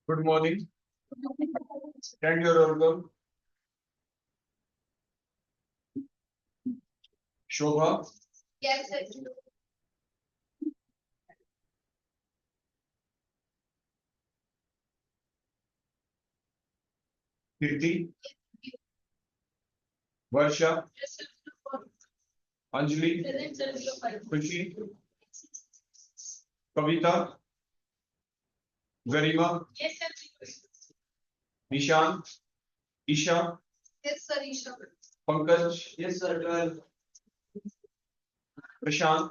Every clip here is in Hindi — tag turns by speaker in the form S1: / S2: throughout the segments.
S1: Good morning. Stand your roll call. Shobha,
S2: Yes, sir.
S1: Kirti, Varsha,
S2: Yes, sir.
S1: Anjali,
S2: Present, sir.
S1: Khushi, Kavita, Garima,
S2: Yes, sir.
S1: Nishan, Isha,
S2: Yes, sir. Isha.
S1: Pankaj, yes sir, Prashant,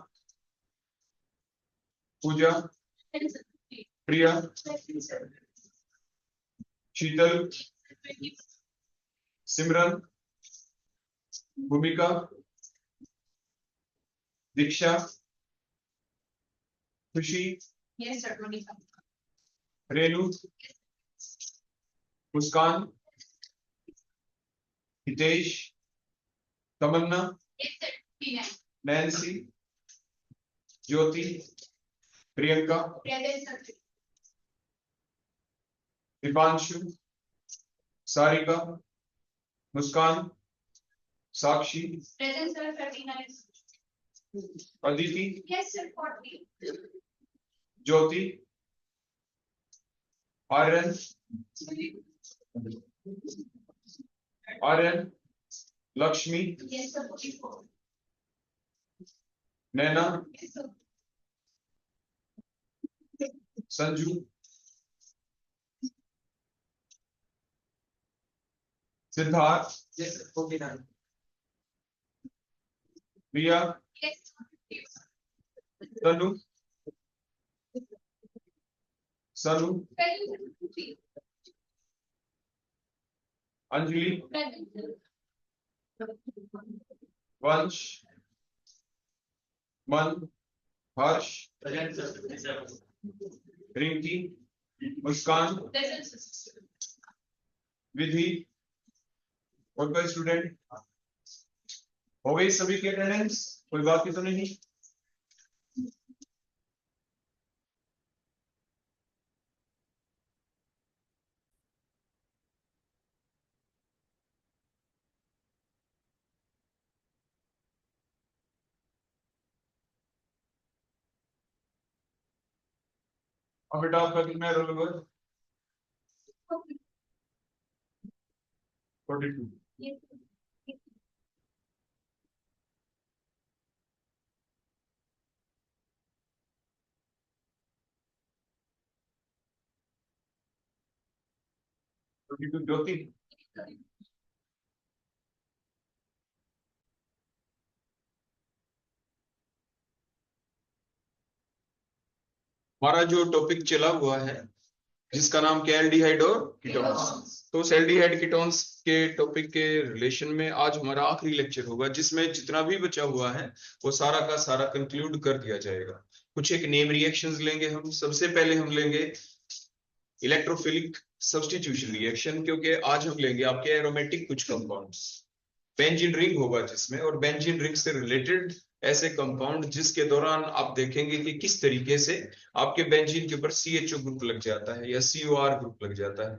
S1: Pooja,
S2: Yes, sir.
S1: Priya,
S2: Yes, sir.
S1: Sheetal, Simran, Bhumika, Diksha, Khushi,
S2: Yes, sir. 25.
S1: Renu, Muskan, Hitesh, Tamanna,
S2: Yes, sir. 29.
S1: Nancy, Jyoti, Priyanka,
S2: Present, sir.
S1: Dipanshu, Sarika, Muskan, Sakshi,
S2: Present, sir. 39.
S1: Aditi,
S2: Yes, sir. 40.
S1: Jyoti, Aryan, Aryan, Lakshmi,
S2: Yes, sir. 44.
S1: Naina,
S2: Yes, sir.
S1: Sanju, Siddharth,
S2: Yes, sir. 49.
S1: Priya,
S2: Yes, sir.
S1: Tanu, Sanu,
S2: Present, sir. 50.
S1: Anjali,
S2: Present, sir.
S1: Vansh, Man, Harsh,
S2: Present, sir.
S1: Rinki, Muskan,
S2: Present, sir.
S1: विधि और कोई स्टूडेंट हो गई सभी की अटेंडेंस, कोई बाकी तो नहीं? अब बेटा आपका कितना है रोल नंबर? 42.
S2: Yes, sir.
S1: ज्योति, हमारा जो टॉपिक चला हुआ है जिसका नाम क्या है, एल्डिहाइड और कीटोन्स। तो उस एल्डिहाइड कीटोन्स के टॉपिक के रिलेशन में आज हमारा आखिरी लेक्चर होगा, जिसमें जितना भी बचा हुआ है वो सारा का सारा कंक्लूड कर दिया जाएगा। कुछ एक नेम रिएक्शंस लेंगे हम। सबसे पहले हम लेंगे इलेक्ट्रोफिलिक सब्स्टिट्यूशन रिएक्शन, क्योंकि आज हम लेंगे आपके एरोमेटिक कुछ कंपाउंड्स। बेंजीन रिंग होगा जिसमें, और बेंजीन रिंग से रिलेटेड ऐसे कंपाउंड जिसके दौरान आप देखेंगे कि किस तरीके से आपके बेंजीन के ऊपर CHO ग्रुप लग जाता है या COR ग्रुप लग जाता है।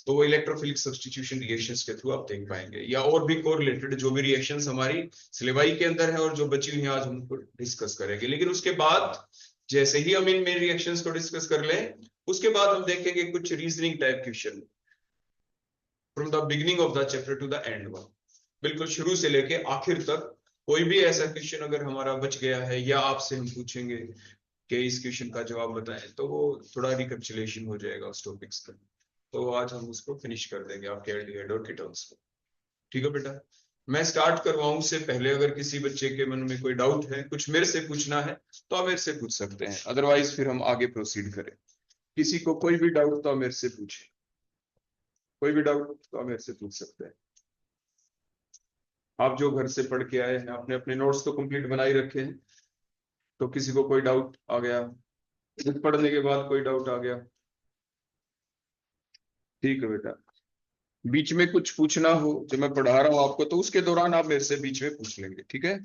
S1: तो वो इलेक्ट्रोफिलिक सब्स्टिट्यूशन रिएक्शंस के थ्रू आप देख पाएंगे, या और भी कोरिलेटेड जो भी रिएक्शंस हमारी सिलेबाई के अंदर है और जो बची हुई है आज हम उनको डिस्कस करेंगे। लेकिन उसके बाद जैसे ही हम इन मेन रिएक्शंस को डिस्कस कर लें, उसके बाद हम देखेंगे कुछ reasoning type question from the beginning of the chapter two the end one, बिल्कुल शुरू से लेके आखिर तक। कोई भी ऐसा क्वेश्चन अगर हमारा बच गया है या आपसे हम पूछेंगे कि इस क्वेश्चन का जवाब बताएं, तो वो थोड़ा रिकैपिचुलेशन हो जाएगा उस टॉपिक्स का। तो आज हम उसको फिनिश कर देंगे आपके एल्डिहाइड और कीटोन्स को। ठीक है बेटा, मैं स्टार्ट करवाऊं उससे पहले अगर किसी बच्चे के मन में कोई डाउट है, कुछ मेरे से पूछना है, तो आप मेरे से पूछ सकते हैं। अदरवाइज फिर हम आगे प्रोसीड करें। किसी को कोई भी डाउट तो आप मेरे से पूछे, कोई भी डाउट तो आप मेरे से पूछ सकते हैं। आप जो घर से पढ़ के आए हैं, आपने अपने नोट्स तो कंप्लीट बना ही रखे हैं, तो किसी को कोई डाउट आ गया, पढ़ने के बाद कोई डाउट आ गया, ठीक है बेटा। बीच में कुछ पूछना हो जो मैं पढ़ा रहा हूँ आपको, तो उसके दौरान आप मेरे से बीच में पूछ लेंगे, ठीक है।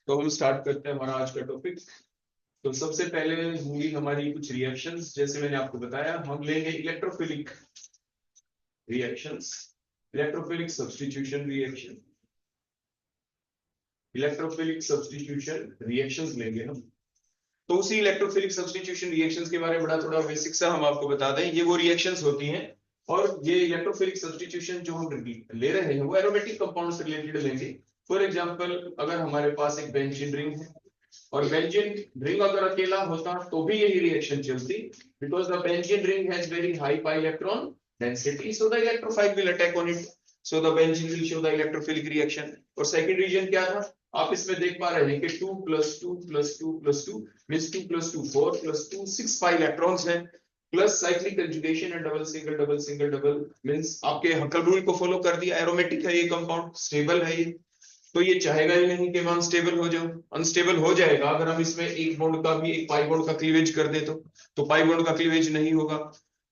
S1: तो हम स्टार्ट करते हैं हमारा आज का टॉपिक। तो सबसे पहले होंगी हमारी कुछ रिएक्शंस, जैसे मैंने आपको बताया हम लेंगे electrophilic reactions, electrophilic substitution reaction, electrophilic substitution reactions लेंगे हम। तो उसी इलेक्ट्रोफिलिक सब्स्टिट्यूशन रिएक्शंस के बारे में बड़ा थोड़ा बेसिक सा हम आपको बता दें। ये वो रिएक्शंस होती हैं, और ये इलेक्ट्रोफिलिक सब्स्टिट्यूशन जो हम ले रहे हैं वो एरोमेटिक कंपाउंड से रिलेटेड लेंगे। फॉर एग्जांपल अगर हमारे पास एक बेंजीन रिंग है, और बेंजीन रिंग अगर अकेला होता तो भी यही रिएक्शन चलती, because the benzene ring has very high pi electron density, so the electrophile will attack on it, so the benzene will show the electrophilic reaction. और सेकंड रीजन क्या था, आप इसमें देख पा रहे हैं कि 2 + 2 + 2 + 2 मींस 2 + 2 4 + 2 6 पाई इलेक्ट्रॉन्स हैं, प्लस साइक्लिक कंजुगेशन है, double single double single double, means आपके हकल रूल को फॉलो कर दिया, एरोमेटिक है ये कंपाउंड, स्टेबल है ये। तो ये चाहेगा ही नहीं कि मैं अनस्टेबल हो जाऊं, अनस्टेबल हो जाएगा अगर हम इसमें एक बॉन्ड का भी एक पाई बॉन्ड का क्लीवेज कर दे तो पाई बॉन्ड का क्लीवेज नहीं होगा।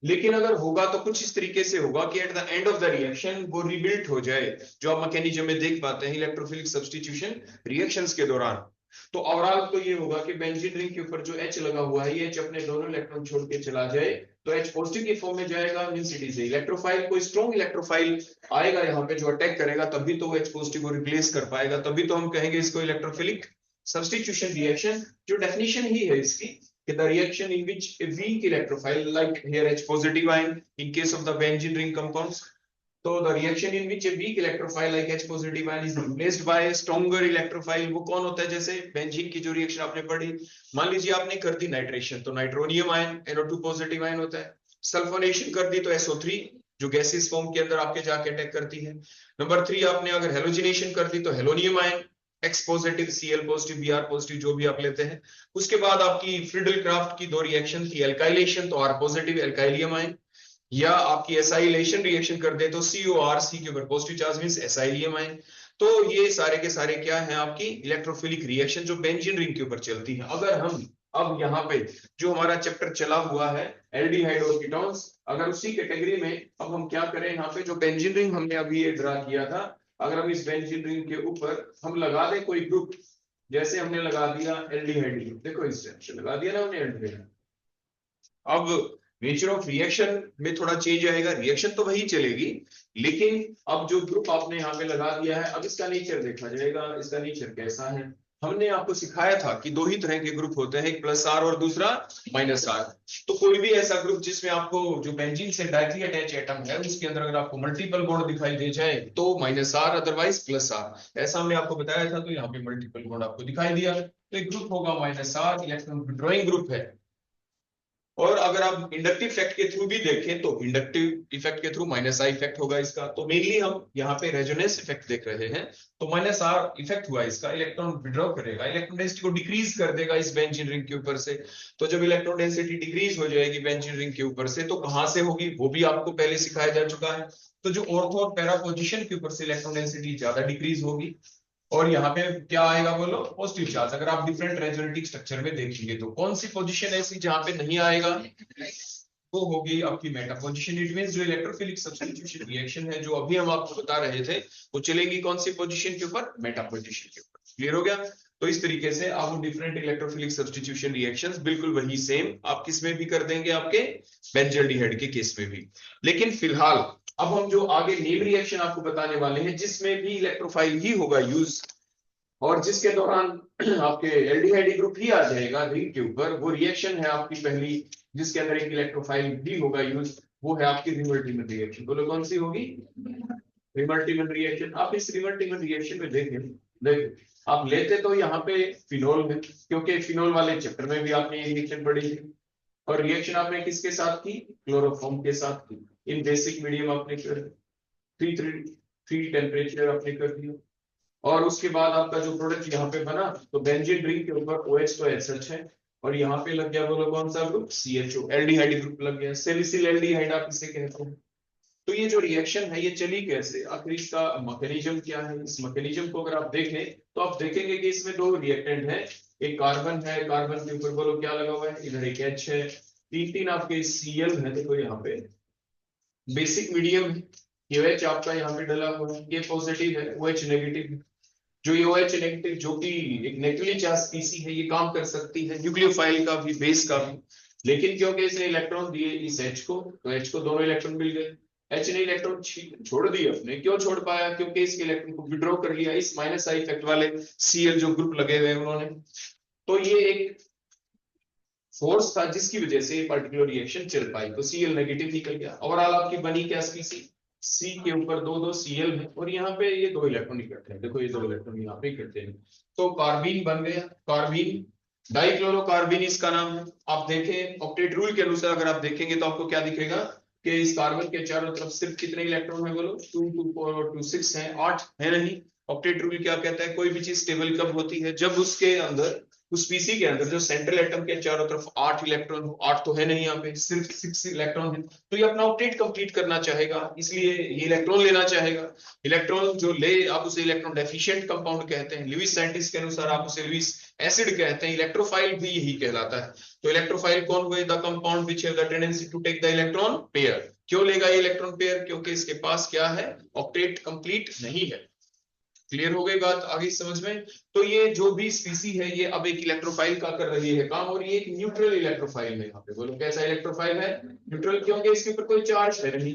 S1: लेकिन अगर होगा तो कुछ इस तरीके से होगा कि at the end of the reaction वो रिबिल्ट हो जाए, जो आप मैकेनिज्म में देख पाते हैं इलेक्ट्रोफिलिक सब्स्टिट्यूशन रिएक्शंस के दौरान। तो ओवरऑल तो ये होगा कि बेंजीन रिंग के ऊपर जो H लगा हुआ है, ये H अपने दोनों इलेक्ट्रॉन छोड़ के चला जाए, तो H पॉजिटिव की फॉर्म में जाएगा, मींस इट इज इलेक्ट्रोफाइल। कोई स्ट्रॉन्ग इलेक्ट्रोफाइल आएगा यहाँ पे जो अटैक करेगा, तभी तो वो H पॉजिटिव को रिप्लेस कर पाएगा, तभी तो हम कहेंगे इसको इलेक्ट्रोफिलिक सब्स्टिट्यूशन रिएक्शन। जो डेफिनेशन ही है इसकी, the reaction in which a weak electrophile, like here H positive ion in case of the benzene ring compounds, so the reaction in which a weak electrophile like H positive ion is replaced by a stronger electrophile, वो कौन होता है? जैसे बेंजीन की जो रिएक्शन आपने पढ़ी, मान लीजिए आपने कर दी नाइट्रेशन, तो nitronium ion NO2 positive ion होता है। सल्फोनेशन कर दी तो SO3 जो गैसेस फॉर्म के अंदर आपके जाके अटैक करती है। नंबर 3 आपने अगर हेलोजिनेशन कर दी तो halonium ion X positive, Cl positive, Br positive जो भी आप लेते हैं। उसके बाद आपकी फ्रीडल क्राफ्ट की दो रिएक्शन थी, एल्काइलेशन तो R पॉजिटिव एल्काइलियम आयन, या आपकी एसाइलेशन रिएक्शन कर दे तो COR, C के ऊपर positive charge means acylium ion. तो ये सारे के सारे क्या हैं आपकी इलेक्ट्रोफिलिक रिएक्शन जो बेंजीन रिंग के ऊपर चलती है। अगर हम अब यहाँ पे जो हमारा चैप्टर चला हुआ है एल्डिहाइड और कीटोन्स, अगर उसी कैटेगरी में अब हम क्या करें, यहाँ पे जो बेंजीन रिंग हमने अभी ये ड्रा किया था, अगर हम इस बेंजीन रिंग के ऊपर हम लगा दें कोई ग्रुप, जैसे हमने लगा दिया एल्डिहाइड ग्रुप, देखो इस तरह से लगा दिया ना हमने एल्डिहाइड। अब नेचर ऑफ रिएक्शन में थोड़ा चेंज आएगा, रिएक्शन तो वही चलेगी, लेकिन अब जो ग्रुप आपने यहाँ पे लगा दिया है, अब इसका नेचर देखा जाएगा, इसका नेचर कैसा है। हमने आपको सिखाया था कि दो ही तरह के ग्रुप होते हैं, एक +R और दूसरा -R। तो कोई भी ऐसा ग्रुप जिसमें आपको जो बेंजीन से डायरेक्टली अटैच एटम है उसके अंदर अगर आपको मल्टीपल बॉन्ड दिखाई दे जाए तो -R, अदरवाइज +R, ऐसा हमने आपको बताया था। तो यहाँ पे मल्टीपल बॉन्ड आपको दिखाई दिया, तो एक ग्रुप होगा -R, इलेक्ट्रॉन विड्रॉइंग ग्रुप है। और अगर आप इंडक्टिव इफेक्ट के थ्रू भी देखें तो इंडक्टिव इफेक्ट के थ्रू -I इफेक्ट होगा इसका। तो मेनली हम यहाँ पे रेजोनेंस इफेक्ट देख रहे हैं, तो -R इफेक्ट हुआ इसका, इलेक्ट्रॉन विड्रॉ करेगा, इलेक्ट्रॉन डेंसिटी को डिक्रीज कर देगा इस बेंजीन रिंग के ऊपर से। तो जब इलेक्ट्रॉन डेंसिटी डिक्रीज हो जाएगी बेंजीन रिंग के ऊपर से, तो कहां से होगी वो भी आपको पहले सिखाया जा चुका है। तो जो ऑर्थो और पैरा पोजिशन के ऊपर से इलेक्ट्रॉन डेंसिटी ज्यादा डिक्रीज होगी, और यहाँ पे क्या आएगा बोलो, पॉजिटिव चार्ज। अगर आप डिफरेंट रेजोनेटिक स्ट्रक्चर में देखेंगे तो कौन सी पोजीशन ऐसी जहां पे नहीं आएगा, वो होगी आपकी मेटा पोजीशन। इट मींस जो इलेक्ट्रोफिलिक सब्स्टिट्यूशन रिएक्शन है जो अभी हम आपको बता रहे थे, वो चलेगी कौन सी पोजीशन के ऊपर, मेटा पोजीशन के ऊपर। क्लियर हो गया? तो इस तरीके से आप डिफरेंट इलेक्ट्रोफिलिक सब्स्टिट्यूशन रिएक्शंस बिल्कुल वही सेम आप किस में भी कर देंगे, आपके बेंजल्डिहाइड के केस में भी। लेकिन फिलहाल अब हम जो आगे नेम रिएक्शन आपको बताने वाले हैं जिसमें भी इलेक्ट्रोफाइल ही होगा यूज, और जिसके दौरान आपके एल्डिहाइड ग्रुप ही आ जाएगा रिंग के ऊपर, वो रिएक्शन है आपकी पहली जिसके अंदर एक इलेक्ट्रोफाइल भी होगा यूज, वो है आपकी रिवर्टिमन रिएक्शन। बोलो कौन सी होगी, रिवर्टिमन रिएक्शन। आप इस रिवर्टिमन रिएक्शन में देखो आप लेते तो यहाँ पे फिनोल है, क्योंकि फिनोल वाले चैप्टर में भी आपने ये रिएक्शन पढ़ी थी, और रिएक्शन आपने किसके साथ की, क्लोरोफॉर्म के साथ की। इन बेसिक मीडियम आपने कर 3 टेम्परेचर आपने कर दिया, और उसके बाद आपका जो प्रोडक्ट यहाँ पे बना, तो बेंजीन रिंग के ऊपर OH तो SH है, और यहाँ पे लग गया बोलो कौन सा ग्रुप, CHO, एल्डिहाइड ग्रुप लग गया, सैलिसिल एल्डिहाइड आप इसे कहते हैं। तो ये जो रिएक्शन है ये चली कैसे, आखिर इसका मैकेनिज्म क्या है। इस मैकेनिज्म को अगर आप देखें तो आप देखेंगे कि इसमें दो रिएक्टेंट है, एक कार्बन है, कार्बन के ऊपर बोलो क्या लगा हुआ है, इधर एक H है, तीन आपके Cl है, देखो यहाँ पे बेसिक मीडियम है, OH आपका यहाँ पे डला हुआ है, ये पॉजिटिव है, OH नेगेटिव है। जो ये OH नेगेटिव जो कि एक नेगेटिवली चार्ज स्पीसी है, ये काम कर सकती है न्यूक्लियोफाइल का भी, बेस का भी, लेकिन क्योंकि इसने इलेक्ट्रॉन दिए इस H को, तो H को दोनों इलेक्ट्रॉन मिल गए। H ने इलेक्ट्रॉन छोड़ दिए अपने, क्यों छोड़ पाया? क्योंकि इसके इलेक्ट्रॉन को विड्रॉ कर लिया इस माइनस आई इफेक्ट वाले Cl जो ग्रुप लगे हुए हैं उन्होंने। तो ये एक फोर्स था जिसकी वजह से पर्टिकुलर रिएक्शन चल पाई, तो Cl नेगेटिव निकल गया। ओवरऑल आपकी बनी क्या स्पीसी? C के ऊपर दो दो Cl है और यहाँ पे ये दो इलेक्ट्रॉन इकट्ठे हैं, देखो ये दो इलेक्ट्रॉन यहाँ पे इकट्ठे हैं, तो कार्बीन बन गया। कार्बीन, डाइक्लोरोकार्बीन इसका नाम है। आप देखें ऑक्टेट रूल के अनुसार अगर आप देखेंगे तो आपको क्या दिखेगा कि इस कार्बन के चारों तरफ सिर्फ कितने इलेक्ट्रॉन है बोलो? 2 2 4 और 2 6 है, 8 है नहीं। ऑक्टेट रूल क्या कहता है? कोई भी चीज स्टेबल कब होती है? जब उसके अंदर, उस पीसी के अंदर जो सेंट्रल एटम के चारों तरफ 8 इलेक्ट्रॉन हो। 8 तो है नहीं, यहाँ पे सिर्फ 6 इलेक्ट्रॉन है, तो ये अपना ऑक्टेट कंप्लीट करना चाहेगा, इसलिए ये इलेक्ट्रॉन लेना चाहेगा। इलेक्ट्रॉन जो ले, आप उसे इलेक्ट्रॉन डेफिशिएंट कंपाउंड कहते हैं। लुईस साइंटिस्ट के अनुसार आप उसे लुईस एसिड कहते हैं। इलेक्ट्रोफाइल भी यही कहलाता है। तो इलेक्ट्रोफाइल कौन हुए? The compound which have the tendency to take the electron pair. क्यों लेगा ये इलेक्ट्रॉन पेयर? क्योंकि इसके पास क्या है? ऑक्टेट कंप्लीट नहीं है। क्लियर हो गई बात आगे समझ में? तो ये जो भी स्पीसी है ये अब एक इलेक्ट्रोफाइल का कर रही है काम, और ये एक न्यूट्रल इलेक्ट्रोफाइल है। यहाँ पे बोलो कैसा इलेक्ट्रोफाइल है? न्यूट्रल, क्योंकि इसके ऊपर कोई चार्ज है नहीं।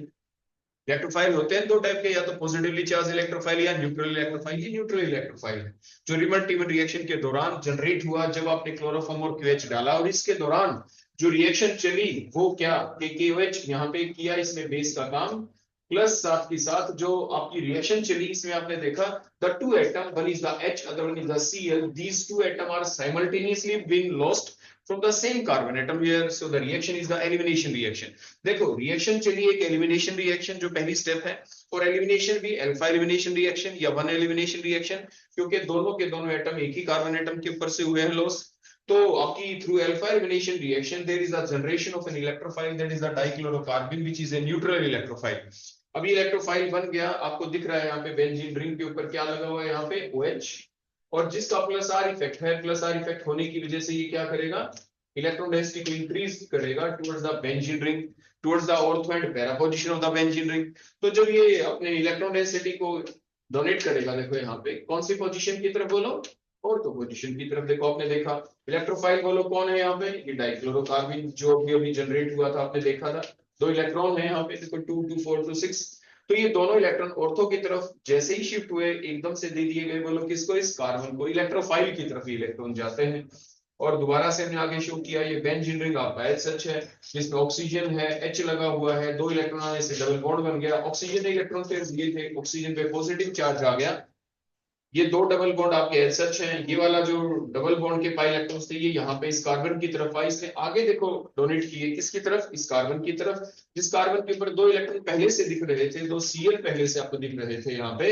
S1: इलेक्ट्रोफाइल होते हैं दो टाइप के, या तो पॉजिटिवली चार्ज इलेक्ट्रोफाइल या न्यूट्रल इलेक्ट्रोफाइल। ये न्यूट्रल इलेक्ट्रोफाइल है जो रिमन टीमन रिएक्शन के दौरान जनरेट हुआ जब आपने क्लोरोफॉर्म और क्यूएच डाला, और इसके दौरान जो रिएक्शन चली वो क्या कि KOH यहाँ पे किया इसने बेस का काम, प्लस साथ के साथ जो आपकी रिएक्शन चली इसमें आपने देखा the two atom, one is the H, other one is the Cl, these two atom are simultaneously being lost from the same carbon atom here, so the reaction is the elimination reaction। देखो रिएक्शन चली एक एलिमिनेशन रिएक्शन जो पहली स्टेप है, और एलिमिनेशन भी अल्फा एलिमिनेशन रिएक्शन या वन एलिमिनेशन रिएक्शन, क्योंकि दोनों के दोनों एटम एक ही कार्बन एटम के ऊपर से हुए हैं लॉस। तो आपकी through alpha elimination reaction there is the generation of an electrophile that is the dichlorocarbon which is a neutral electrophile. अब ये इलेक्ट्रोफाइल बन गया, आपको दिख रहा है यहाँ पे बेंजीन रिंग के ऊपर क्या लगा हुआ है? यहाँ पे OH, और जिसका प्लस आर इफेक्ट है, प्लस आर इफेक्ट होने की वजह से ये क्या करेगा? इलेक्ट्रॉन डेंसिटी को इंक्रीज करेगा towards the benzene ring, towards the ortho and para position of the benzene ring. तो जब ये अपने इलेक्ट्रॉन डेंसिटी को डोनेट करेगा, देखो यहाँ पे कौन सी पोजीशन की तरफ बोलो? ऑर्थो पोजीशन की तरफ। देखो आपने देखा इलेक्ट्रोफाइल बोलो कौन है यहाँ पे? ये डाइक्लोरोकार्बन जो अभी जनरेट हुआ था, आपने देखा था दो इलेक्ट्रॉन है यहाँ पे, देखो 2 2 4 2 6। तो ये दोनों इलेक्ट्रॉन ऑर्थो की तरफ जैसे ही शिफ्ट हुए एकदम से दे दिए गए बोलो किसको? इस कार्बन को। इलेक्ट्रोफाइल की तरफ इलेक्ट्रॉन जाते हैं, और दोबारा से हमने आगे शो किया ये बेंजीन रिंग आपका H है जिसमें ऑक्सीजन है, H लगा हुआ है, दो इलेक्ट्रॉन आने से डबल बॉन्ड बन गया। ऑक्सीजन इलेक्ट्रॉन पे दिए थे, ऑक्सीजन पे पॉजिटिव चार्ज आ गया, ये दो डबल बॉन्ड आपके एच हैं। ये वाला जो डबल बॉन्ड के पाई इलेक्ट्रॉन्स थे ये यहाँ पे इस कार्बन की तरफ आए, इसने आगे देखो डोनेट किए किसकी तरफ? इस कार्बन की तरफ। जिस कार्बन के ऊपर दो इलेक्ट्रॉन पहले से दिख रहे थे, दो Cl पहले से आपको दिख रहे थे यहाँ पे,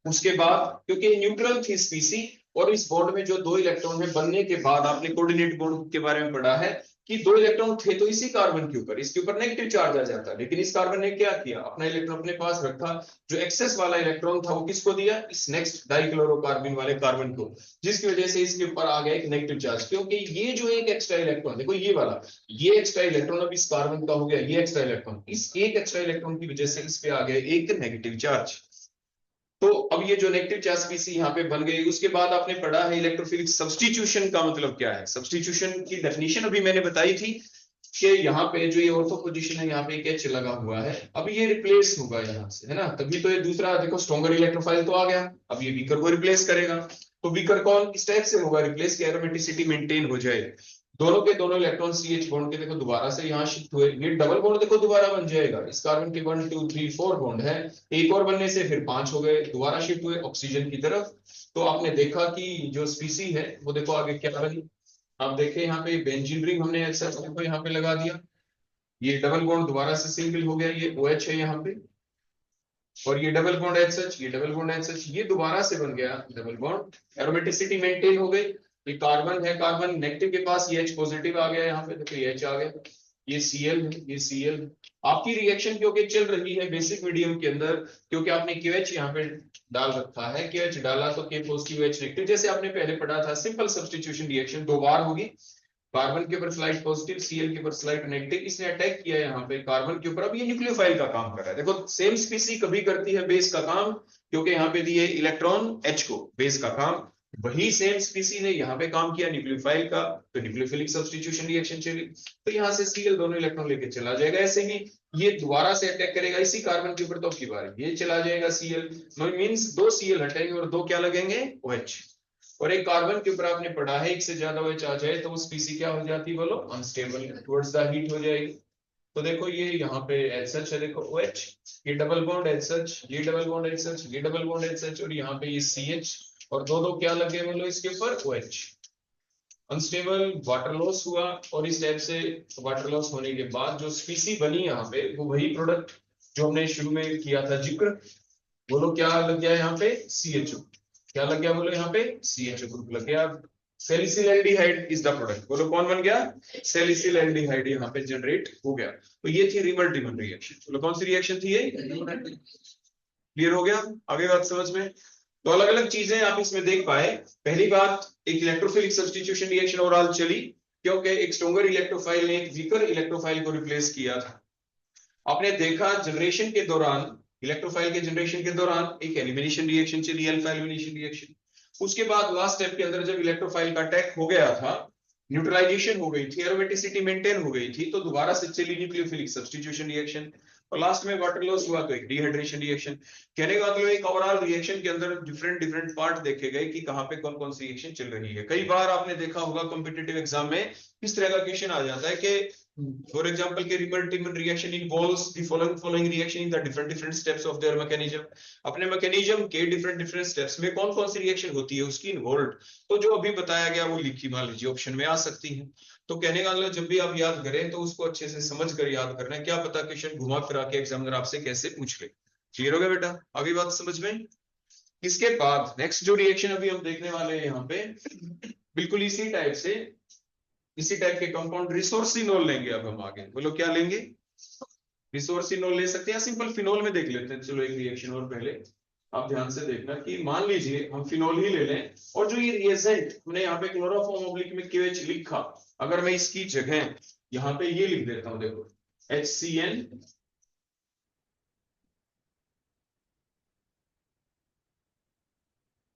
S1: उसके बाद क्योंकि न्यूट्रल थी स्पीसी, और इस बॉन्ड में जो दो इलेक्ट्रॉन है बनने के बाद आपने कोऑर्डिनेट बॉन्ड के बारे में पढ़ा है कि दो इलेक्ट्रॉन थे तो इसी कार्बन के ऊपर, इसके ऊपर नेगेटिव चार्ज आ जाता, लेकिन इस कार्बन ने क्या किया? अपना इलेक्ट्रॉन अपने पास रखा, जो एक्सेस वाला इलेक्ट्रॉन था वो किसको दिया? इस नेक्स्ट डाइक्लोरोकार्बन वाले कार्बन को, जिसकी वजह से इसके ऊपर आ गया एक नेगेटिव चार्ज। क्योंकि ये जो एक एक्स्ट्रा इलेक्ट्रॉन, देखो ये वाला, ये एक्स्ट्रा इलेक्ट्रॉन अब इस कार्बन का हो गया, ये एक्स्ट्रा इलेक्ट्रॉन, इस एक एक्स्ट्रा इलेक्ट्रॉन की वजह से इस पे आ गया एक नेगेटिव चार्ज। तो अब ये जो नेगेटिव चार्ज स्पीसी यहाँ पे बन गई। उसके बाद आपने पढ़ा है इलेक्ट्रोफिलिक सब्स्टिट्यूशन का मतलब क्या है। सब्स्टिट्यूशन की डेफिनेशन अभी मैंने बताई थी कि यहाँ पे जो ये ऑर्थो पोजीशन है यहाँ पे एक H लगा हुआ है, अब ये रिप्लेस होगा यहाँ से, है ना? तभी तो ये दूसरा देखो स्ट्रॉन्गर इलेक्ट्रोफाइल तो आ गया, अब ये वीकर को रिप्लेस करेगा। तो वीकर कौन किस टाइप से होगा रिप्लेस? की एरोमेटिसिटी मेंटेन हो जाए, दोनों के दोनों इलेक्ट्रॉन CH बॉन्ड के देखो दोबारा से यहाँ शिफ्ट हुए, ये डबल बॉन्ड देखो दोबारा बन जाएगा। इस कार्बन के 1 2 3 4 बॉन्ड है, एक और बनने से फिर 5 हो गए, दोबारा शिफ्ट हुए ऑक्सीजन की तरफ। तो आपने देखा कि जो स्पीसी है वो देखो आगे क्या बनी। आप देखें यहाँ पे बेंजीन रिंग हमने ऐसा देखो यहाँ पे लगा दिया, ये डबल बॉन्ड दोबारा से सिंगल हो गया, ये OH है यहाँ पे, और ये डबल बॉन्ड HH, ये डबल बॉन्ड HH, ये दोबारा से बन गया डबल बॉन्ड, एरोमेटिसिटी मेंटेन हो गई। ये कार्बन है, कार्बन नेगेटिव के पास ये H पॉजिटिव आ गया, यहाँ पे देखो ये H आ गया, ये Cl है, ये Cl। आपकी रिएक्शन क्योंकि चल रही है बेसिक मीडियम के अंदर, क्योंकि आपने KH यहाँ पे डाल रखा है, KH डाला तो K पॉजिटिव H नेगेटिव, जैसे आपने पहले पढ़ा था सिंपल सब्स्टिट्यूशन रिएक्शन दो बार होगी। कार्बन के ऊपर स्लाइड पॉजिटिव, Cl के ऊपर स्लाइड नेगेटिव, इसने अटैक किया यहाँ पे कार्बन के ऊपर। अब ये न्यूक्लियोफाइल का काम कर रहा है। देखो सेम स्पीसी कभी करती है बेस का काम, क्योंकि यहाँ पे दिए इलेक्ट्रॉन H को, बेस का काम। वही सेम स्पीसी ने यहाँ पे काम किया न्यूक्लियोफाइल का, तो न्यूक्लियोफिलिक सब्स्टिट्यूशन रिएक्शन चली, तो यहाँ से Cl दोनों इलेक्ट्रॉन लेके चला जाएगा। ऐसे ही ये दोबारा से अटैक करेगा इसी कार्बन के ऊपर, तो की बार ये चला जाएगा Cl, मीन्स 2 Cl हटेंगे और 2 क्या लगेंगे, OH। और एक कार्बन के ऊपर आपने पढ़ा है एक से ज्यादा OH आ जाए तो वो स्पीसी क्या हो जाती है, बोलो अनस्टेबल, टुवर्ड्स द हीट हो जाएगी। तो देखो ये यहाँ पे एच सच है, देखो OH, ये डबल बॉन्ड एच सच, ये डबल बॉन्ड एच सच, ये डबल बॉन्ड एच सच, और यहाँ पे ये CH, और दो दो क्या लगे बोलो इसके ऊपर, OH। अनस्टेबल वाटर लॉस हुआ, और इस टाइप से वाटर लॉस होने के बाद जो स्पीसी बनी यहाँ पे, वो वही प्रोडक्ट जो हमने शुरू में किया था जिक्र, बोलो क्या लग गया यहाँ पे, CHO। क्या लग गया बोलो यहाँ पे, CHO ग्रुप लग गया। Salicyl aldehyde is the product, बोलो कौन बन गया, सैलिसिल एल्डिहाइड यहाँ पे जनरेट हो गया। तो ये थी रिवर्टिमन रिएक्शन। बोलो कौन सी रिएक्शन थी ये, क्लियर हो गया, आगे बात समझ में। तो अलग अलग चीजें आप इसमें देख पाए। पहली बात, एक इलेक्ट्रोफिलिक सब्स्टिट्यूशन रिएक्शन ओवरऑल चली, क्योंकि एक स्ट्रॉन्गर इलेक्ट्रोफाइल ने एक वीकर इलेक्ट्रोफाइल को रिप्लेस किया था। आपने देखा जनरेशन के दौरान, इलेक्ट्रोफाइल के जनरेशन के दौरान एक एलिमिनेशन रिएक्शन चली, अल्फा एलिमिनेशन रिएक्शन। उसके बाद लास्ट स्टेप के अंदर जब इलेक्ट्रोफाइल का अटैक हो गया था, न्यूट्रलाइजेशन हो गई थी, एरोमेटिसिटी मेंटेन हो गई थी, तो दोबारा से चली न्यूक्लियोफिलिक सब्स्टिट्यूशन रिएक्शन, और लास्ट में वाटर लॉस हुआ तो एक डिहाइड्रेशन रिएक्शन। कहने का मतलब एक ओवरऑल रिएक्शन के अंदर डिफरेंट डिफरेंट पार्ट देखे गए कि कहां पे कौन कौन सी रिएक्शन चल रही है। कई बार आपने देखा होगा कॉम्पिटिटिव एग्जाम में इस तरह का क्वेश्चन आ जाता है कि फॉर एग्जांपल के Reimer Tiemann reaction involves the following reaction in the different different steps of their mechanism. अपने मैकेनिज्म के डिफरेंट डिफरेंट स्टेप्स में कौन कौन सी रिएक्शन होती है उसकी इन्वॉल्व, तो जो अभी बताया गया वो लिखी मान लीजिए ऑप्शन में आ सकती है। तो कहने का मतलब जब भी आप याद करें तो उसको अच्छे से समझ कर याद करना है, क्या पता क्वेश्चन घुमा फिरा के एग्जामिनर आपसे कैसे पूछ ले। क्लियर हो गया बेटा, आगे बात समझ में। इसके बाद नेक्स्ट जो रिएक्शन अभी हम देखने वाले हैं यहाँ पे, बिल्कुल इसी टाइप से, इसी टाइप के कंपाउंड रिसोर्सिनोल लेंगे। अब हम आगे बोलो क्या लेंगे, रिसोर्सिनोल ले सकते हैं, सिंपल फिनोल में देख लेते हैं। चलो एक रिएक्शन और पहले आप ध्यान से देखना कि मान लीजिए हम फिनोल ही ले लें, और जो ये रिएजेंट हमने यहाँ पे क्लोरोफॉर्म ऑब्लिक में KH लिखा, अगर मैं इसकी जगह यहाँ पे ये लिख देता हूं, देखो HCN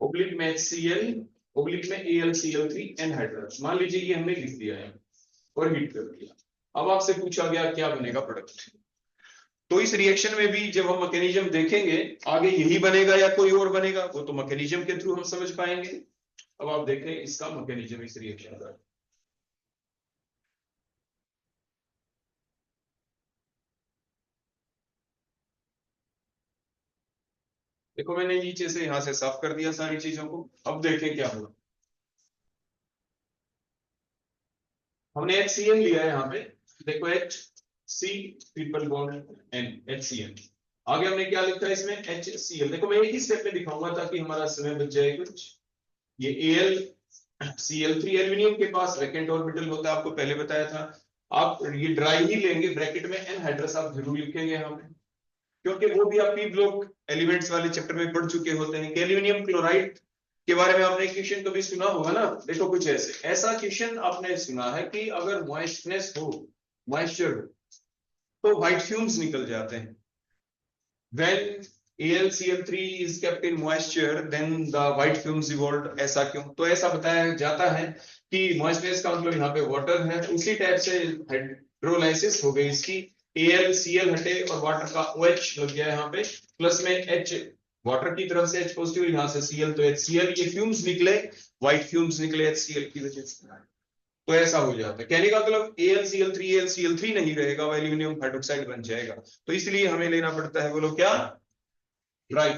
S1: ऑब्लिक में HCl ऑब्लिक में AlCl3 एनहाइड्रस, मान लीजिए ये हमने लिख दिया है और हीट कर दिया। अब आपसे पूछा गया क्या बनेगा प्रोडक्ट, तो इस रिएक्शन में भी जब हम मैकेनिज्म देखेंगे आगे यही बनेगा या कोई और बनेगा, वो तो मैकेनिज्म के थ्रू हम समझ पाएंगे। अब आप देखें इसका मैकेनिज्म इस रिएक्शन का, देखो मैंने नीचे से यहां से साफ कर दिया सारी चीजों को। अब देखें क्या हुआ, हमने HCl लिया है यहाँ पे, देखो HC triple bond N HCl, आगे हमने क्या लिखा है इसमें HCl। देखो मैं एक ही स्टेप में दिखाऊंगा ताकि हमारा समय बच जाए कुछ। ये AlCl3 एल्यूमिनियम के पास वैकेंट ऑर्बिटल होता है, आपको पहले बताया था। आप ये ड्राई ही लेंगे, ब्रैकेट में एनहाइड्रस आप जरूर लिखेंगे यहाँ पे, क्योंकि वो भी आप पी ब्लॉक एलिमेंट्स वाले चैप्टर में पढ़ चुके होते हैं कि एल्यूमिनियम क्लोराइड के बारे में आपने क्वेश्चन कभी सुना होगा ना। देखो कुछ ऐसा क्वेश्चन आपने सुना है कि अगर मॉइस्चनेस हो, मॉइस्चर हो, तो व्हाइट फ्यूम्स निकल जाते हैं। When AlCl3 is kept in moisture, then the white fumes evolved। ऐसा क्यों, तो ऐसा बताया जाता है कि मॉइस्चनेस का मतलब यहाँ पे वाटर है, उसी टाइप से हाइड्रोलाइसिस हो गई इसकी, AlCl हटे और वाटर का OH लग गया यहाँ पे, प्लस में H, वाटर की तरफ से H पॉजिटिव, यहाँ से Cl, तो HCl, ये फ्यूम्स निकले, व्हाइट फ्यूम्स निकले HCl की वजह से, तो ऐसा हो जाता है। कहने का मतलब AlCl3 नहीं रहेगा, वो एल्यूमिनियम हाइड्रोक्साइड बन जाएगा, तो इसलिए हमें लेना पड़ता है, बोलो क्या, dry.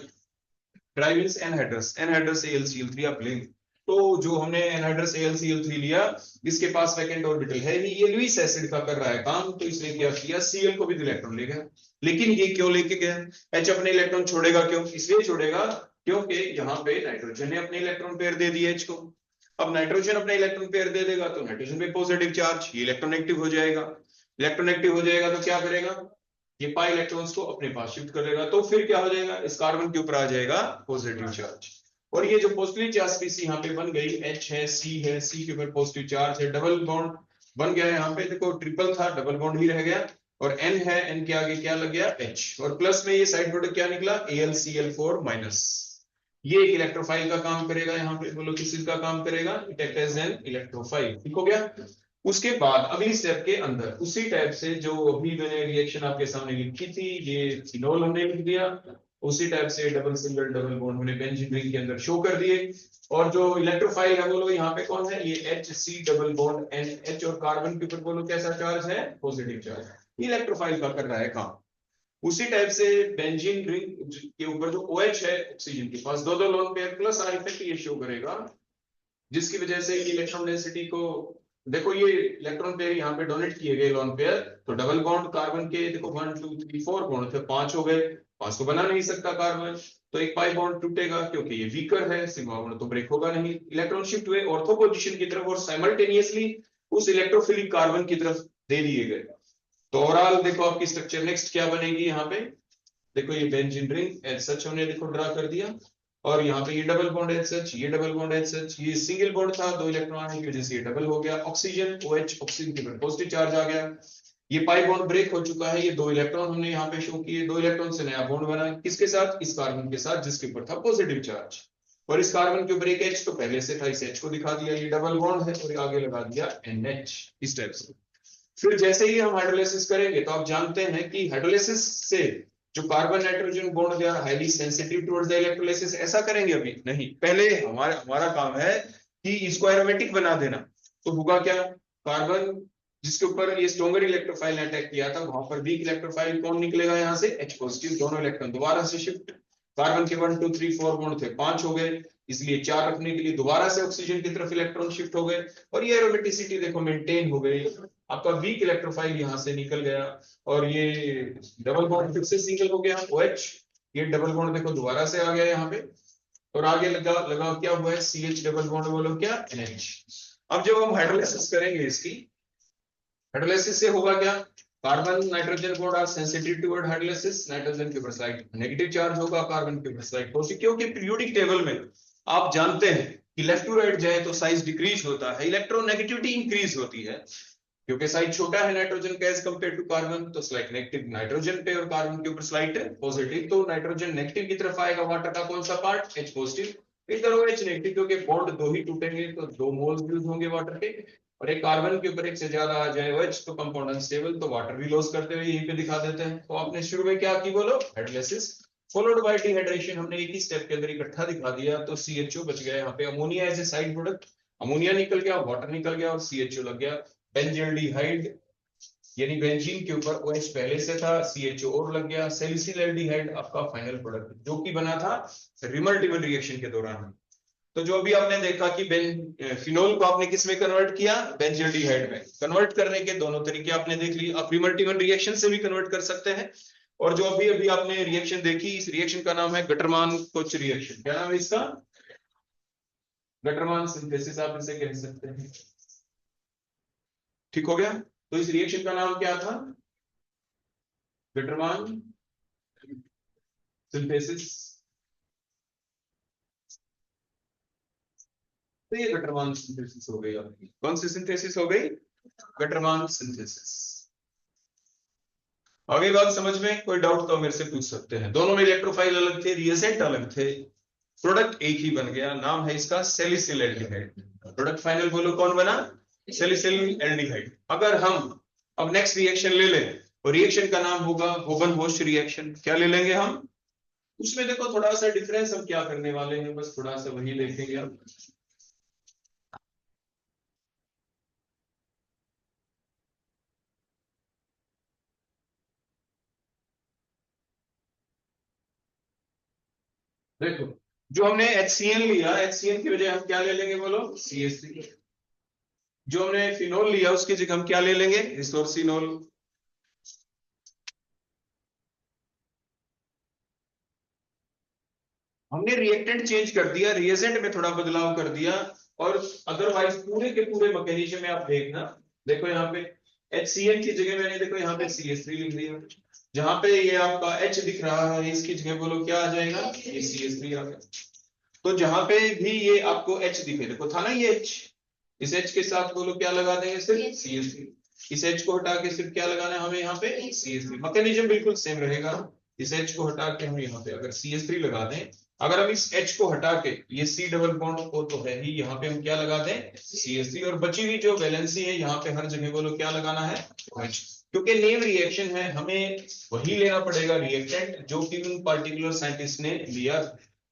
S1: Dry means anhydrous, anhydrous AlCl3 आप लेंगे। तो जो हमने एनहाइड्रस AlCl3 लिया, इसके पास वैकेंट ऑर्बिटल है नहीं, ये लुईस एसिड का कर रहा है काम, तो इसने क्या किया, Cl को भी इलेक्ट्रॉन ले गया। लेकिन ये क्यों लेके गया, H अपने इलेक्ट्रॉन छोड़ेगा क्यों, इसलिए छोड़ेगा क्योंकि यहाँ पे नाइट्रोजन ने अपने इलेक्ट्रॉन पेयर दे दिए H को। अब नाइट्रोजन अपने इलेक्ट्रॉन पेयर दे देगा तो नाइट्रोजन पे पॉजिटिव चार्ज, ये इलेक्ट्रोनेगेटिव हो जाएगा। इलेक्ट्रोनेगेटिव हो जाएगा तो क्या करेगा, ये पाई इलेक्ट्रॉन्स को अपने पास शिफ्ट करेगा, तो फिर क्या हो जाएगा, इस कार्बन के ऊपर आ जाएगा पॉजिटिव चार्ज। और ये जो पॉजिटिव चार्ज स्पीसी यहाँ पे बन गई, H है, C के ऊपर पॉजिटिव चार्ज है, डबल बॉन्ड बन गया है। यहाँ पे देखो ट्रिपल था, डबल बॉन्ड ही रह गया, और N है, N के आगे क्या लग गया, H, और प्लस में ये साइड प्रोडक्ट क्या निकला, AlCl4 माइनस। ये एक इलेक्ट्रोफाइल का काम करेगा, यहाँ पे बोलो किस का काम करेगा, it act as an electrophile. ठीक हो गया। उसके बाद अगली स्टेप के अंदर उसी टाइप से जो अभी मैंने रिएक्शन आपके सामने लिखी थी, ये फिनोल हमने लिख दिया, उसी टाइप से डबल सिंगल डबल बॉन्ड हमने बेंजीन रिंग के अंदर शो कर दिए। और जो इलेक्ट्रोफाइल है बोलो यहाँ पे कौन है, ये HC डबल बॉन्ड NH, और कार्बन के ऊपर बोलो कैसा चार्ज है, पॉजिटिव चार्ज। इलेक्ट्रोफाइल का कर रहा है काम। उसी टाइप से बेंजीन रिंग के ऊपर जो OH है ऑक्सीजन के पास, दो lone pair plus R effect ये शो करेगा, जिसकी वजह से इलेक्ट्रॉन डेंसिटी को देखो, ये इलेक्ट्रॉन पेयर यहाँ पे डोनेट किए गए लोन पेयर, तो डबल बॉन्ड कार्बन के देखो 1 2 3 4 बॉन्ड थे, 5 हो गए, 5 तो बना नहीं सकता कार्बन, तो एक पाई बॉन्ड टूटेगा क्योंकि ये वीकर है, सिग्मा बॉन्ड तो ब्रेक होगा नहीं। इलेक्ट्रॉन शिफ्ट हुए ऑर्थो पोजीशन की तरफ और साइमल्टेनियसली उस इलेक्ट्रोफिलिक कार्बन की तरफ दे दिए गए। तो ओवरऑल देखो आपकी स्ट्रक्चर नेक्स्ट क्या बनेगी, यहाँ पे देखो ये बेंजीन रिंग एज सच हमने देखो ड्रा कर दिया, और यहाँ पे ये डबल बॉन्ड एज सच, ये डबल बॉन्ड एज सच, ये सिंगल बॉन्ड था, 2 इलेक्ट्रॉन आने की वजह से ये डबल हो गया, ऑक्सीजन OH ऑक्सीजन के ऊपर पॉजिटिव चार्ज आ गया, ये पाई बॉन्ड ब्रेक हो चुका है, ये 2 इलेक्ट्रॉन हमने यहाँ पे शो किए, 2 इलेक्ट्रॉन से नया बॉन्ड बना, किसके साथ, इस कार्बन के साथ जिसके ऊपर था पॉजिटिव चार्ज, और इस कार्बन के ऊपर एक H तो पहले से था, इस H को दिखा दिया, ये डबल बॉन्ड है, और आगे लगा दिया NH इस टाइप से। फिर जैसे ही हम हाइड्रोलाइसिस करेंगे तो आप जानते हैं कि हाइड्रोलाइसिस से जो carbon nitrogen bond they are highly sensitive towards the electrolysis, ऐसा करेंगे अभी नहीं, पहले हमारा काम है कि इसको एरोमेटिक बना देना। तो होगा क्या, कार्बन जिसके ऊपर ये स्ट्रॉन्गर इलेक्ट्रोफाइल ने अटैक किया था, वहां पर वीक इलेक्ट्रोफाइल कौन निकलेगा, यहाँ से H पॉजिटिव, दोनों इलेक्ट्रॉन दोबारा से शिफ्ट, कार्बन के 1 2 3 4 बॉन्ड थे, 5 हो गए, इसलिए 4 रखने के लिए दोबारा से ऑक्सीजन की तरफ इलेक्ट्रॉन शिफ्ट हो गए, और ये एरोमेटिसिटी देखो मेंटेन हो गई, आपका वीक इलेक्ट्रोफाइल यहां से निकल गया, और ये डबल बॉन्ड फिर से सिंगल हो गया OH, ये डबल बॉन्ड देखो दोबारा से आ गया यहाँ पे, और आगे लगा क्या हुआ है, CH डबल बॉन्ड बोलो क्या, NH। अब जब हम हाइड्रोलाइसिस करेंगे इसकी, हाइड्रोलाइसिस से होगा क्या, carbon nitrogen bond are sensitive toward hydrolysis, nitrogen के ऊपर स्लाइड नेगेटिव चार्ज होगा, कार्बन के ऊपर स्लाइड पॉजिटिव, क्योंकि पीरियोडिक टेबल में आप जानते हैं कि लेफ्ट टू राइट जाए तो साइज डिक्रीज होता है, इलेक्ट्रोनेगेटिविटी इंक्रीज होती है, क्योंकि साइज छोटा है नाइट्रोजन का एज कंपेयर टू कार्बन, तो स्लाइड नेगेटिव नाइट्रोजन पे और कार्बन के ऊपर स्लाइड पॉजिटिव, तो नाइट्रोजन नेगेटिव की तरफ आएगा, वाटर का कौन सा पार्ट, H पॉजिटिव, इधर OH नेगेटिव, क्योंकि बॉन्ड 2 ही टूटेंगे तो 2 मोल्स यूज होंगे वाटर के, और एक कार्बन के ऊपर एक से ज्यादा आ जाए OH तो कंपाउंड अनस्टेबल, तो वाटर भी लॉस करते हुए यहीं पे दिखा देते हैं। तो आपने शुरू में क्या की बोलो, हाइड्रोलाइसिस फॉलोड बाय डिहाइड्रेशन, हमने एक ही स्टेप के अंदर इकट्ठा दिखा दिया, तो CHO बच गया, यहाँ पे ammonia as a side product, ammonia निकल गया, वाटर निकल गया, और CHO लग गया, बेंजील्डिहाइड, यानी बेंजीन के ऊपर OH पहले से था, CHO और लग गया, सैलिसिलएल्डिहाइड आपका फाइनल प्रोडक्ट, जो कि बना था रिमल्टिबल रिएक्शन के दौरान। तो जो अभी आपने देखा कि फिनोल को आपने किस में कन्वर्ट किया, बेंजील्डिहाइड में, कन्वर्ट करने के दोनों तरीके आपने देख लिए, आप रिमल्टिबल रिएक्शन से भी कन्वर्ट कर सकते हैं, और जो अभी अभी आपने रिएक्शन देखी, इस रिएक्शन का नाम है गटरमान कोच रिएक्शन, क्या नाम है इसका, गटरमान सिंथेसिस आप इसे कह सकते हैं। ठीक हो गया, तो इस रिएक्शन का नाम क्या था, गटरमान सिंथेसिस। तो ये गटरमान सिंथेसिस हो गई आपकी, कौन सी सिंथेसिस हो गई, गटरमान सिंथेसिस। अभी बात समझ में, कोई डाउट तो मेरे से पूछ सकते हैं, दोनों में इलेक्ट्रोफाइल अलग थे, रिएजेंट अलग थे, प्रोडक्ट एक ही बन गया, नाम है इसका सैलिसिलएल्डिहाइड, प्रोडक्ट फाइनल बोलो कौन बना, सैलिसिलएल्डिहाइड। अगर हम अब नेक्स्ट रिएक्शन ले लें, और रिएक्शन का नाम होगा होगन होस्ट रिएक्शन, क्या ले लेंगे हम, उसमें देखो थोड़ा सा डिफरेंस हम क्या करने वाले हैं, बस थोड़ा सा वही देखेंगे हम। देखो जो हमने HCl लिया, HCl की वजह हम क्या ले लेंगे बोलो, CH3। जो हमने फिनोल लिया उसकी जगह हम क्या ले लेंगे, रिसोर्सिनोल। हमने रिएक्टेंट चेंज कर दिया, रिएजेंट में थोड़ा बदलाव कर दिया, और अदरवाइज पूरे के पूरे मैकेनिज्म में आप देखना, देखो यहाँ पे HCl की जगह मैंने देखो यहाँ पे CH3 लिख दिया, जहां पे ये आपका H दिख रहा है इसकी जगह बोलो क्या आ जाएगा, ये CH3 आ गया। तो जहां पे भी ये आपको H दिखे, देखो था ना ये H, इस H के साथ बोलो क्या लगा देंगे, सिर्फ CH3। इस H को हटा के सिर्फ क्या लगाना है हमें यहाँ पे, CH3। मैकेनिज्म बिल्कुल सेम रहेगा। इस H को हटा के हम यहाँ पे अगर CH3 लगा दें, अगर हम इस H को हटा के ये C डबल बॉन्ड को तो है ही, यहाँ पे हम क्या लगा दें, CH3, और बची हुई जो वैलेंसी है यहाँ पे हर जगह बोलो क्या लगाना है, OH। क्योंकि नेम रिएक्शन है, हमें वही लेना पड़ेगा रिएक्टेंट जो कि उन पार्टिकुलर साइंटिस्ट ने लिया।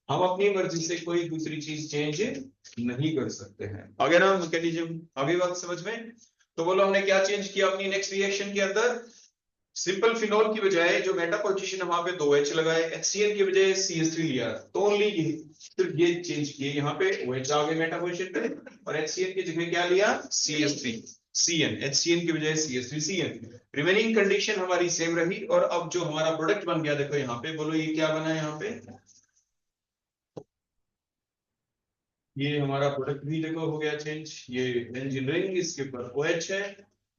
S1: हम अपनी मर्जी से कोई दूसरी चीज चेंज नहीं कर सकते हैं। आगे ना मैकेनिज्म, आगे बात समझ में। तो बोलो हमने क्या चेंज किया अपनी नेक्स्ट रिएक्शन के अंदर, सिंपल फिनोल की बजाय जो मेटा पोजीशन है वहां पे 2H लगाए, HCl की बजाय CH3 लिया, तो ओनली सिर्फ ये चेंज किए, यहाँ पे OH आ गए मेटा पोजीशन पे, और HCl की जगह क्या लिया, CH3 CN, HCl की बजाय CH3 CN। रिमेनिंग कंडीशन हमारी सेम रही, और अब जो हमारा प्रोडक्ट बन गया देखो यहाँ पे, बोलो ये क्या बना है यहाँ पे, ये हमारा प्रोडक्ट भी देखो हो गया चेंज, ये बेंजीन रिंग, इसके ऊपर OH है,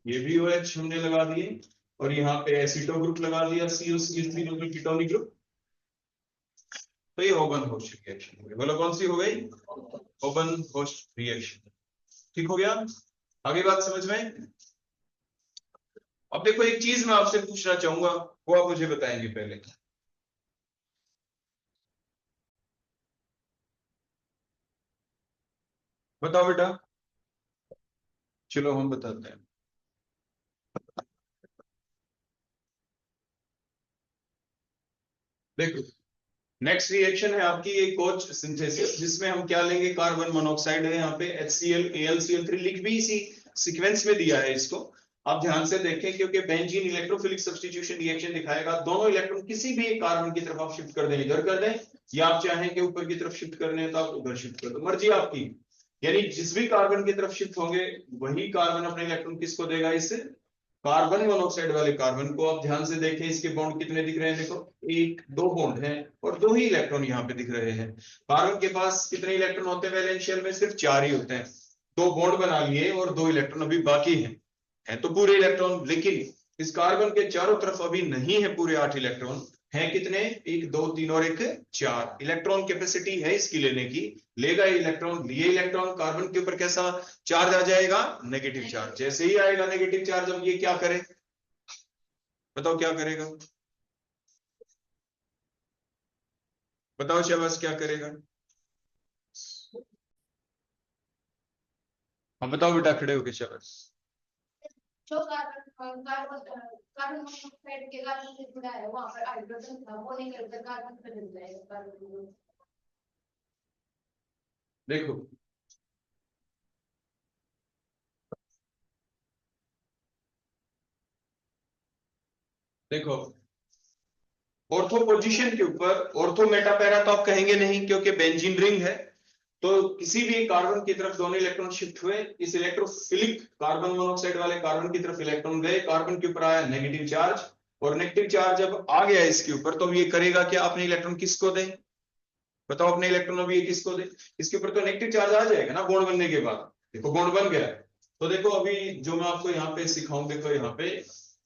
S1: ये भी OH हमने लगा दिए, और यहाँ पे एसिटो ग्रुप लगा दिया, COCH3 मतलब कीटोनिक ग्रुप। तो ये ओबन होस्ट रिएक्शन हो गई, बोलो कौन सी हो गई, ओबन होस्ट रिएक्शन। ठीक हो गया, आगे बात समझ में। अब देखो एक चीज मैं आपसे पूछना चाहूंगा, वो आप मुझे बताएंगे पहले, बताओ बेटा, चलो हम बताते हैं। देखो नेक्स्ट रिएक्शन है आपकी ये कोच सिंथेसिस, जिसमें हम क्या लेंगे, कार्बन मोनोऑक्साइड है यहाँ पे, HCl AlCl3 लिख भी इसी सीक्वेंस में दिया है इसको, आप ध्यान से देखें, क्योंकि बेंजीन इलेक्ट्रोफिलिक सब्स्टिट्यूशन रिएक्शन दिखाएगा, दोनों इलेक्ट्रॉन किसी भी एक कार्बन की तरफ आप शिफ्ट कर दें, इधर कर दें, या आप चाहें कि ऊपर की तरफ शिफ्ट करने तो आप उधर शिफ्ट कर दो, मर्जी आपकी। यानी जिस भी कार्बन की तरफ शिफ्ट होंगे वही कार्बन अपने इलेक्ट्रॉन किसको देगा, इस कार्बन मोनोऑक्साइड वाले कार्बन को। आप ध्यान से देखें इसके बॉन्ड कितने दिख रहे हैं, देखो एक दो बॉन्ड हैं और दो ही इलेक्ट्रॉन यहाँ पे दिख रहे हैं। कार्बन के पास कितने इलेक्ट्रॉन होते हैं वैलेंस शेल में, सिर्फ 4 ही होते हैं, दो बॉन्ड बना लिए और दो इलेक्ट्रॉन अभी बाकी हैं, है तो पूरे इलेक्ट्रॉन, लेकिन इस कार्बन के चारों तरफ अभी नहीं है पूरे 8 इलेक्ट्रॉन, है कितने, 1 2 3 और 1 4 इलेक्ट्रॉन कैपेसिटी है इसकी लेने की, लेगा ये इलेक्ट्रॉन, लिए इलेक्ट्रॉन कार्बन के ऊपर कैसा चार्ज आ जाएगा, नेगेटिव चार्ज। जैसे ही आएगा नेगेटिव चार्ज, अब ये क्या करे, बताओ क्या करेगा, बताओ शाबाश क्या करेगा, हाँ बताओ बेटा खड़े होके शाबाश।
S2: जो कार्बन मोनोऑक्साइड के कार्बन से जुड़ा है वहां पर हाइड्रोजन था, वो निकल कर कार्बन पे मिल जाएगा कार्बन।
S1: देखो देखो ऑर्थो पोजीशन के ऊपर, ऑर्थो मेटा पैरा तो आप कहेंगे नहीं क्योंकि बेंजीन रिंग है, तो किसी भी कार्बन की तरफ दोनों इलेक्ट्रॉन शिफ्ट हुए, इस इलेक्ट्रोफिलिक कार्बन मोनोऑक्साइड वाले कार्बन की तरफ इलेक्ट्रॉन गए, कार्बन के ऊपर आया नेगेटिव चार्ज, और नेगेटिव चार्ज जब आ गया इसके ऊपर तो ये करेगा क्या, अपने इलेक्ट्रॉन किसको दे, बताओ अपने इलेक्ट्रॉन अभी ये किसको दे, इसके ऊपर तो नेगेटिव चार्ज आ जाएगा ना बॉन्ड बनने के बाद, देखो बॉन्ड बन गया है। तो देखो अभी जो मैं आपको यहाँ पे सिखाऊं, देखो यहाँ पे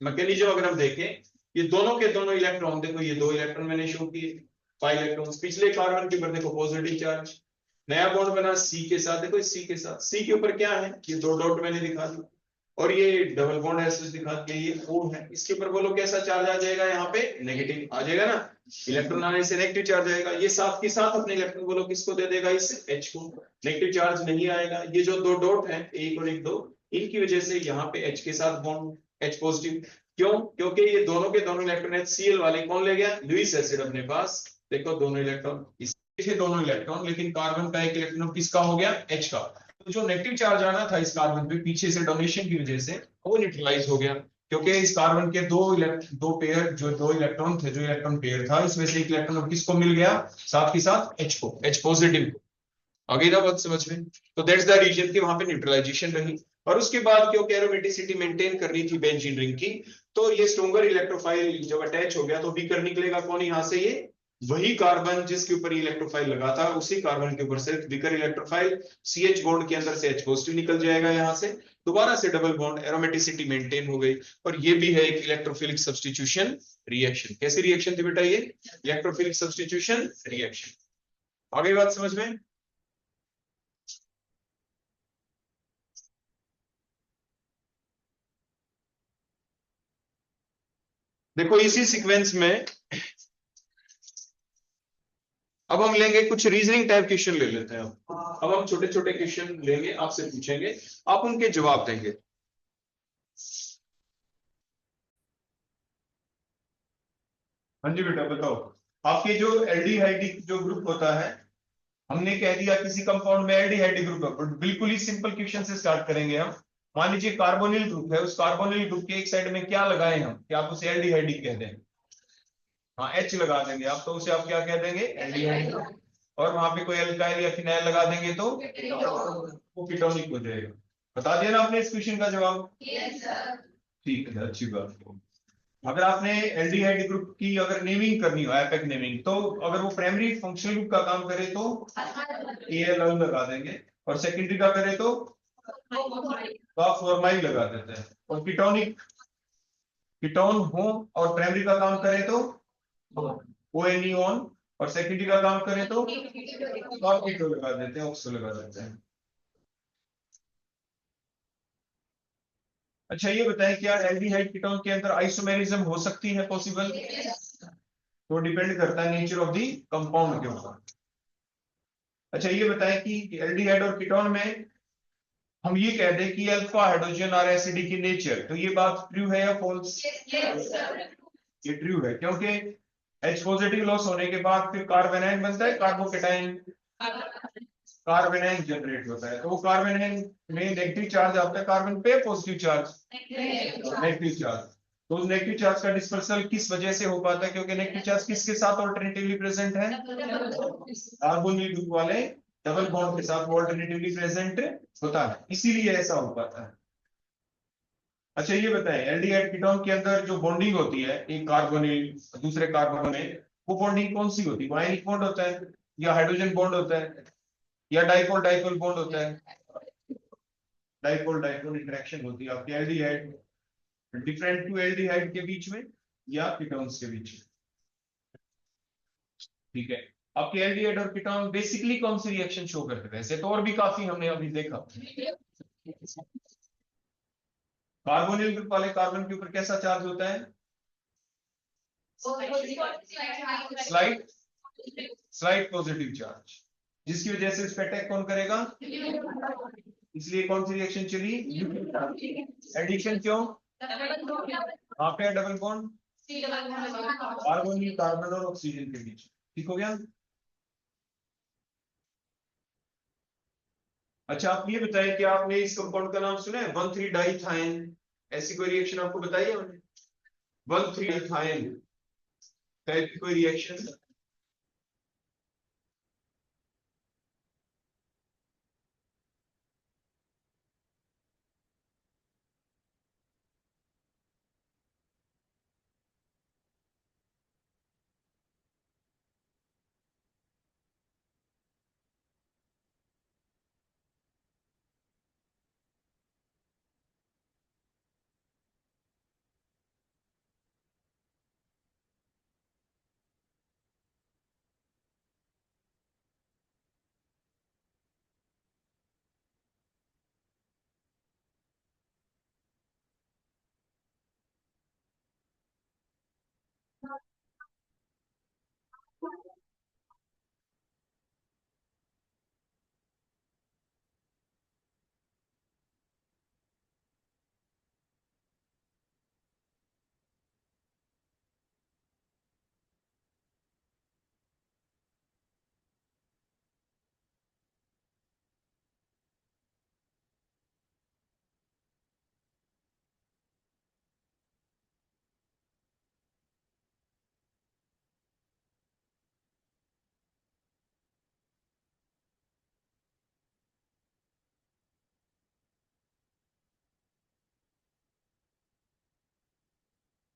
S1: मैकेनिज्म अगर हम देखें, ये दोनों के दोनों इलेक्ट्रॉन, देखो ये 2 इलेक्ट्रॉन मैंने शो किए, 5 इलेक्ट्रॉन, पिछले कार्बन के ऊपर देखो पॉजिटिव चार्ज, नया बॉन्ड बना सी के साथ, देखो सी के साथ, सी के ऊपर क्या है, ये 2 डॉट मैंने दिखा दी, और ये डबल बॉन्ड ऐसे दिखा दिया, ये O है, इसके ऊपर बोलो कैसा चार्ज आ जाएगा, यहाँ पे नेगेटिव आ जाएगा ना, इलेक्ट्रॉन आने से नेगेटिव चार्ज आएगा, ये साथ के साथ अपने इलेक्ट्रॉन बोलो किसको दे देगा, इस H को, नेगेटिव चार्ज नहीं आएगा। ये जो 2 डॉट है 1 और 1 2, इनकी वजह से यहाँ पे H के साथ बॉन्ड, H पॉजिटिव, क्यों, क्योंकि ये दोनों के दोनों इलेक्ट्रॉन HCl वाले कौन ले गया, लुईस एसिड अपने पास, देखो दोनों इलेक्ट्रॉन, इसके दोनों इलेक्ट्रॉन, लेकिन कार्बन का एक इलेक्ट्रॉन किसका हो गया, H का, तो जो नेगेटिव चार्ज आना था इस कार्बन पे पीछे से डोनेशन की वजह से वो न्यूट्रलाइज हो गया, क्योंकि इस कार्बन के दो पेयर, जो 2 इलेक्ट्रॉन थे, जो इलेक्ट्रॉन पेयर था, इसमें से एक इलेक्ट्रॉन किसको मिल गया, साथ के साथ H को, H पॉजिटिव को। आगे ना बात समझ में, तो दैट्स द रीजन कि वहां पे न्यूट्रलाइजेशन रही, और उसके बाद क्योंकि एरोमेटिसिटी मेंटेन करनी थी बेंजीन रिंग की, तो ये स्ट्रॉन्गर इलेक्ट्रोफाइल जब अटैच हो गया तो वीकर निकलेगा कौन, यहाँ से ये वही कार्बन जिसके ऊपर इलेक्ट्रोफाइल लगा था, उसी कार्बन के ऊपर से वीकर इलेक्ट्रोफाइल CH बॉन्ड के अंदर से H पॉजिटिव निकल जाएगा, यहाँ से दोबारा से डबल बॉन्ड, एरोमेटिसिटी मेंटेन हो गई, और ये भी है एक इलेक्ट्रोफिलिक सब्स्टिट्यूशन रिएक्शन। कैसी रिएक्शन थी बेटा ये, इलेक्ट्रोफिलिक सब्स्टिट्यूशन रिएक्शन। आगे बात समझ में? देखो इसी सीक्वेंस में अब हम लेंगे कुछ रीजनिंग टाइप क्वेश्चन ले लेते हैं। अब हम छोटे छोटे क्वेश्चन लेंगे, आपसे पूछेंगे, आप उनके जवाब देंगे। हाँ जी बेटा बताओ। आपके जो एल्डिहाइड जो ग्रुप होता है, हमने कह दिया किसी कंपाउंड में एल्डिहाइड ग्रुप है, बट बिल्कुल ही सिंपल क्वेश्चन से स्टार्ट करेंगे हम। मान लीजिए कार्बोनिल ग्रुप है, उस कार्बोनिल ग्रुप के एक साइड में क्या लगाएं हम कि आप उसे एल्डिहाइड कह दें? हाँ एच लगा देंगे आप, तो उसे आप क्या कह देंगे? एल्डिहाइड। और वहां पे कोई अल्काइल या फिनाइल लगा देंगे तो वो कीटोनिक हो जाएगा। बता दिया ना आपने इस क्वेश्चन का जवाब? ठीक है, अच्छी बात। अगर आपने एल्डिहाइड ग्रुप की अगर नेमिंग करनी हो, एपेक नेमिंग, तो अगर वो प्राइमरी फंक्शनल ग्रुप का काम करे तो AL लगा देंगे, और सेकेंडरी का करे तो आप फॉर्माइल लगा देते हैं। और कीटोनिक कीटोन हो और प्राइमरी का काम करे तो ONE ऑन, और सेकेंडरी का काम करे तो आप कीटो लगा देते हैं, ऑक्सो लगा देते हैं। अच्छा ये बताएं, क्या एल्डिहाइड कीटोन के अंदर आइसोमेरिज्म हो सकती है? पॉसिबल? तो डिपेंड करता है नेचर ऑफ दी कंपाउंड के ऊपर। अच्छा ये बताएं कि एल्डिहाइड और कीटोन में हम ये कह दें कि अल्फा हाइड्रोजन और एसिडिक की नेचर, तो ये बात ट्रू है या फॉल्स? ये ट्रू है, क्योंकि H पॉजिटिव लॉस होने के बाद फिर कार्बोनाइन बनता है, कार्बोकेटाइन, कार्बोनाइन जनरेट होता है। तो वो कार्बोनाइन में नेगेटिव चार्ज आता है, कार्बन पे पॉजिटिव चार्ज, नेगेटिव चार्ज। तो उस नेगेटिव चार्ज का डिस्पर्सल किस वजह से हो पाता है? क्योंकि नेगेटिव चार्ज किसके साथ ऑल्टरनेटिवली प्रेजेंट है? कार्बोनिल ग्रुप वाले डबल बॉन्ड के साथ वो ऑल्टरनेटिवली प्रेजेंट होता है, इसीलिए ऐसा हो पाता है। अच्छा ये बताएं, एल्डिहाइड कीटोन के अंदर जो बॉन्डिंग होती है एक कार्बोनिल दूसरे कार्बन में, वो बॉन्डिंग कौन सी होती है? आयनिक बॉन्ड होता है, या हाइड्रोजन बॉन्ड होता है, या डाइपोल डाइपोल बॉन्ड होता है? डाइपोल डाइपोल इंटरेक्शन होती है आपकी एल्डिहाइड डिफरेंट टू एल्डिहाइड के बीच में या कीटोन्स के बीच में। ठीक है, आपके एल्डिहाइड और कीटोन बेसिकली कौन सी रिएक्शन शो करते हैं? वैसे तो और भी काफी हमने अभी देखा। कार्बोनिल ग्रुप वाले कार्बन के ऊपर कैसा चार्ज होता है? स्लाइड स्लाइड पॉजिटिव चार्ज, जिसकी वजह से इस पे अटैक कौन करेगा? इसलिए कौन सी रिएक्शन चली? एडिशन। क्यों? वहां पे डबल बॉन्ड कार्बोनिल कार्बन और ऑक्सीजन के बीच। ठीक हो गया? अच्छा आप ये बताएं कि आपने इस कंपाउंड का नाम सुना है 1,3 डाइथाइन? ऐसी कोई रिएक्शन आपको बताई है हमने? 1,3 डाइथाइन टाइप की कोई रिएक्शन?